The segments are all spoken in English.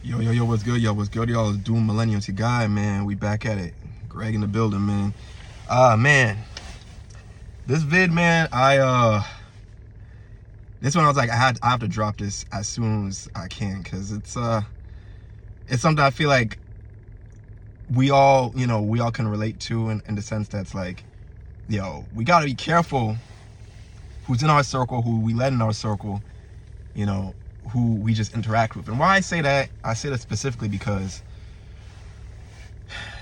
Yo, what's good? Yo, what's good? Y'all is Doom Millennials, your guy, man. We back at it. Greg in the building, man. Man. This vid, man, this one I was like, I have to drop this as soon as I can, because it's something I feel like we all can relate to in the sense that's like, we gotta be careful who's in our circle, who we let in our circle, who we just interact with. And why I say that specifically because,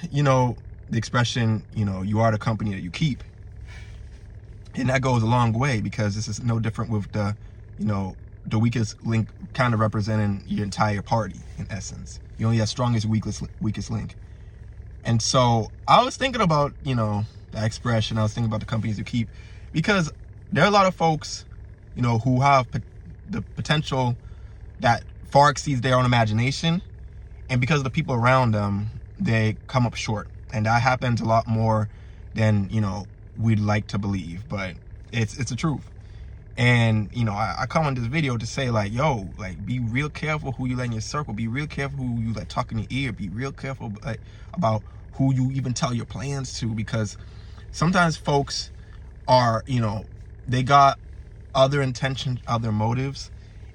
the expression, you are the company that you keep. And that goes a long way, because this is no different with the weakest link kind of representing your entire party in essence. You only have strongest, weakest link. And so I was thinking about, that expression. I was thinking about the companies you keep, because there are a lot of folks, who have the potential that far exceeds their own imagination. And because of the people around them, they come up short. And that happens a lot more than, we'd like to believe, but it's the truth. And I come on this video to say, like, be real careful who you let in your circle. Be real careful who you let talk in your ear. Be real careful about who you even tell your plans to, because sometimes folks are, they got other intentions, other motives,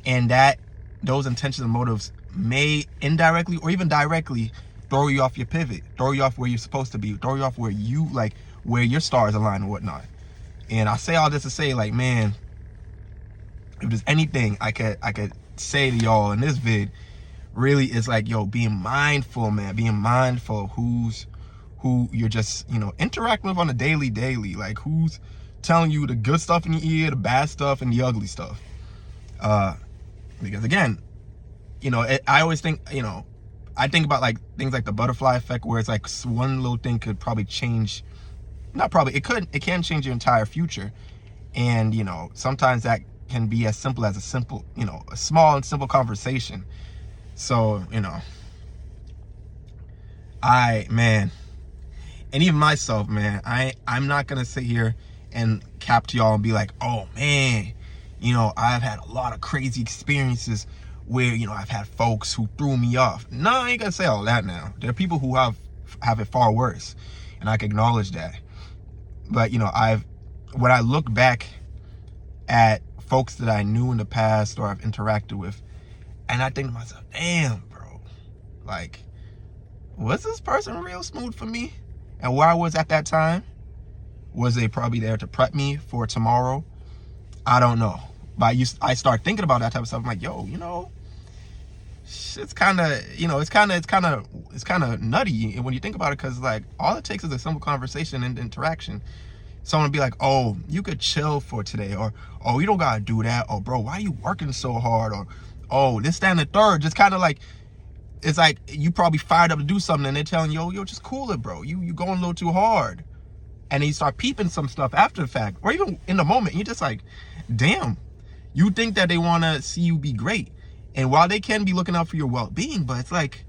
and that those intentions and motives may indirectly or even directly throw you off your pivot, throw you off where you're supposed to be, throw you off where your stars align and whatnot. And I say all this to say, like, man, if there's anything I could say to y'all in this vid, really is like, being mindful, man, being mindful of who you're just, interacting with on a daily, like who's telling you the good stuff in your ear, the bad stuff, and the ugly stuff. Because again, I always think, I think about like things like the butterfly effect, where it's like one little thing could probably change, it can change your entire future. And, sometimes that can be as simple as a small and simple conversation. So, and even myself, man, I'm not going to sit here and cap to y'all and be like, oh man, I've had a lot of crazy experiences where, I've had folks who threw me off. No, I ain't gonna say all that now. There are people who have it far worse, and I can acknowledge that. But, when I look back at folks that I knew in the past or I've interacted with, and I think to myself, damn, bro, like, was this person real smooth for me? And where I was at that time, was they probably there to prep me for tomorrow? I don't know. But I start thinking about that type of stuff. I'm like, it's kind of, it's kind of nutty when you think about it, because like all it takes is a simple conversation and interaction. Someone would be like, oh, you could chill for today, or oh, you don't gotta do that, or bro, why are you working so hard, or oh, this, that, and the third. Just kind of like, it's like you probably fired up to do something, and they're telling you, yo, just cool it, bro. You going a little too hard. And then you start peeping some stuff after the fact, or even in the moment. You're just like, damn. You think that they want to see you be great. And while they can be looking out for your well-being, but it's like,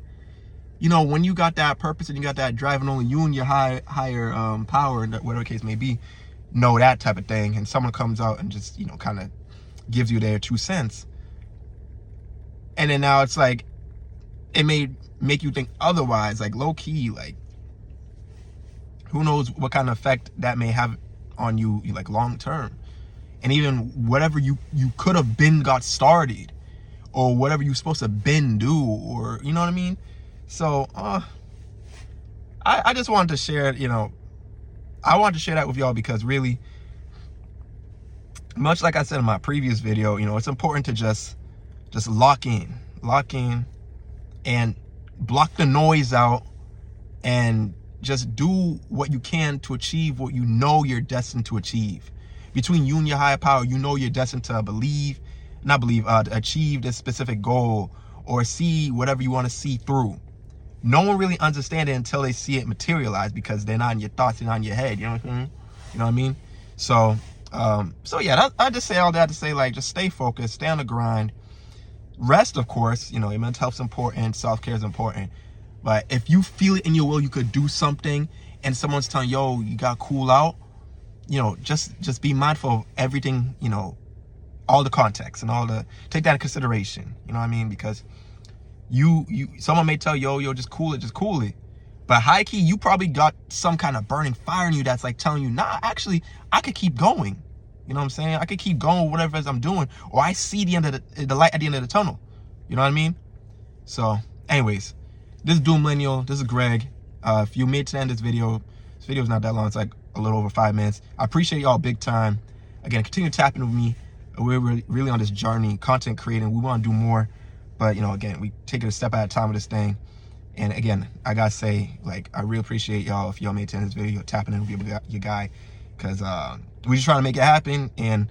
when you got that purpose and you got that drive, and only you and your higher power, and whatever the case may be, know that type of thing, and someone comes out and just, kind of gives you their 2 cents. And then now it's like, it may make you think otherwise, like low key, like, who knows what kind of effect that may have on you, like long term. And even whatever you could have been got started, or whatever you're supposed to been do, or you know what I mean. So I just wanted to share, I wanted to share that with y'all, because really, much like I said in my previous video, it's important to just lock in and block the noise out, and just do what you can to achieve what you're destined to achieve. Between you and your higher power, you're destined to achieve this specific goal, or see whatever you want to see through. No one really understands it until they see it materialize, because they're not in your thoughts, they're not in your head. You know what I mean? So yeah, I just say all that to say, like, just stay focused, stay on the grind. Rest, of course, your mental health's important, self-care is important. But if you feel it in your will, you could do something, and someone's telling you, you gotta cool out, just be mindful of everything, all the context and take that in consideration. You know what I mean? Because someone may tell you, yo, just cool it. But high key, you probably got some kind of burning fire in you that's like telling you, nah, actually, I could keep going. You know what I'm saying? I could keep going with whatever it is I'm doing, or I see the end of the light at the end of the tunnel. You know what I mean? So, anyways, this is Doom Millennial. This is Greg. If you made it to the end of this video is not that long. It's like a little over 5 minutes. I appreciate y'all big time. Again, continue tapping with me. We're really on this journey, content creating. We want to do more, but you know, again, we take it a step at a time with this thing. And again, I gotta say, like, I really appreciate y'all if y'all made it to the end of this video, tapping in with your guy, because we're just trying to make it happen, and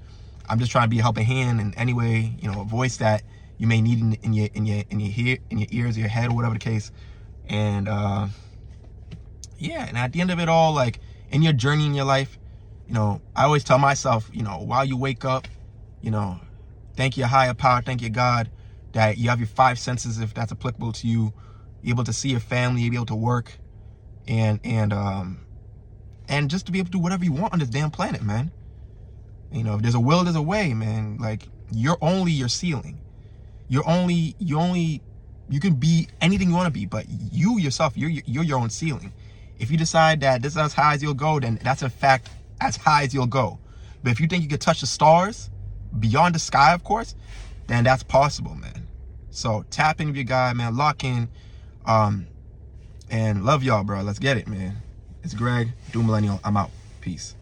I'm just trying to be a helping hand in any way, you know, a voice that you may need in your ears, or your head, or whatever the case. And yeah, and at the end of it all, like, in your journey in your life, you know, I always tell myself, you know, while you wake up, you know, thank your higher power, thank your God that you have your 5 senses, if that's applicable to you. You're able to see your family, you're able to work, and just to be able to do whatever you want on this damn planet, man. You know, if there's a will, there's a way, man. Like, you're only your ceiling. You can be anything you want to be, but you yourself, you're your own ceiling. If you decide that this is as high as you'll go, then that's in fact as high as you'll go. But if you think you could touch the stars, beyond the sky, of course, then that's possible, man. So tap in with your guy, man. Lock in. And love y'all, bro. Let's get it, man. It's Greg, Doom Millennial. I'm out. Peace.